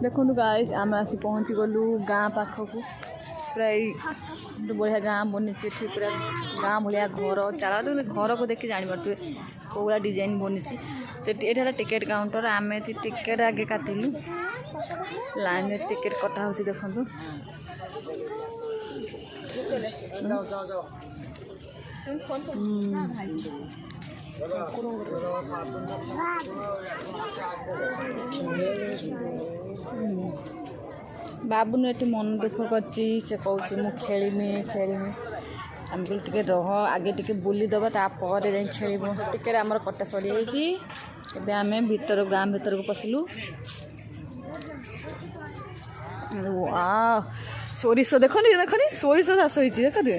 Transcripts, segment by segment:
देखो गाइस आम आसी पहुँची गलु गाँ पाखक पूरा बढ़िया गाँ बनी पूरा गाँ भाया घर चार घर को देखिए जापर कौड़ा डिजाइन बनी से टिकेट काउंटर आम टिकेट आगे काटिलु लाइन में टिकेट कटा हो देखु बाबू ने मन दुख कर कहूँ खेलमी खेलमी आम टे रह आगे टे बुलीदब तापर जा खेल टिकेट आमर कटा सरी जाइए आम भीतर गाँ भीतर को पशिलु सोरिष देखनी देखनी सोरिष चाष होती देख दे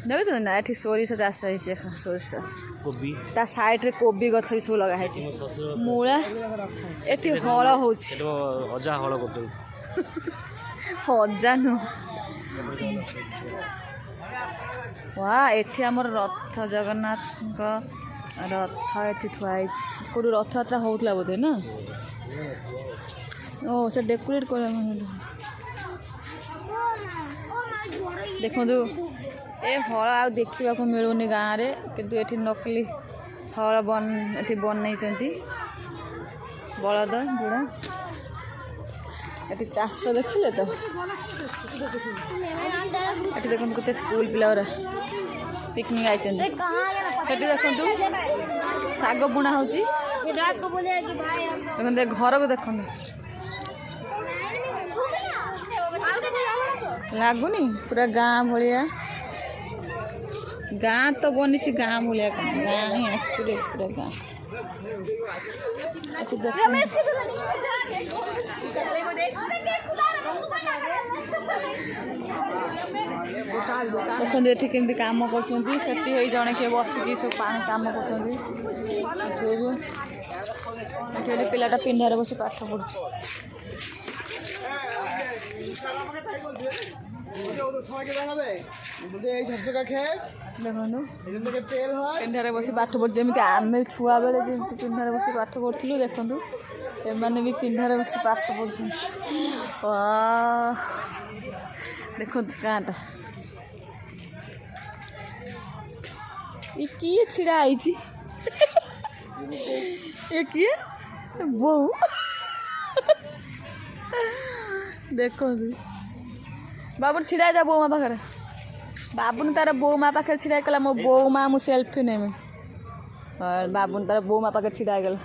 देख ना ये सोरिष चाष होती सोरिष ता साइड रे कोबी गछ भी सब लगा है मूला एटी हल हो अजा नु वाह एठी हमर रथ जगन्नाथ रथ एठी थुआई कोड रथ यात्रा होतला बोधे ना ओ से डेकोरेट कर देखो ए हल आ देखा मिलूनी गाँव में किंतु एठी नकली हल बन बलद बुढ़ा ये चाष देखिले तो ये देखो कत स्कूल पिला पिकनिक आई देखु शाग बुणा हो घर को देख लगुनि पूरा गाँ भाया गाँ तो बनी गाँ भाया गाँ ही पूरा गाँ देखते ये केमती कम कर जड़े किए बसिक सब कम कर पिलाटा पिंडार बस पाठ पढ़ु पिंडारे बस पाठ पढ़ जमी आम छुआ बेले पिंडारे बस पाठ पढ़ू देखु एमाने भी पिंडारे बस पाठ पढ़ देखु गाँटा ये किए छिड़ा आई ये किए बहु देखो बाबू छिड़ा जा बो माँ पाखे बाबू ने तार बो माँ पाखे छिड़ा कला मो बो माँ मु सेल्फी नेमी बाबू ने तार बो माँ पाखे छिड़ा गला।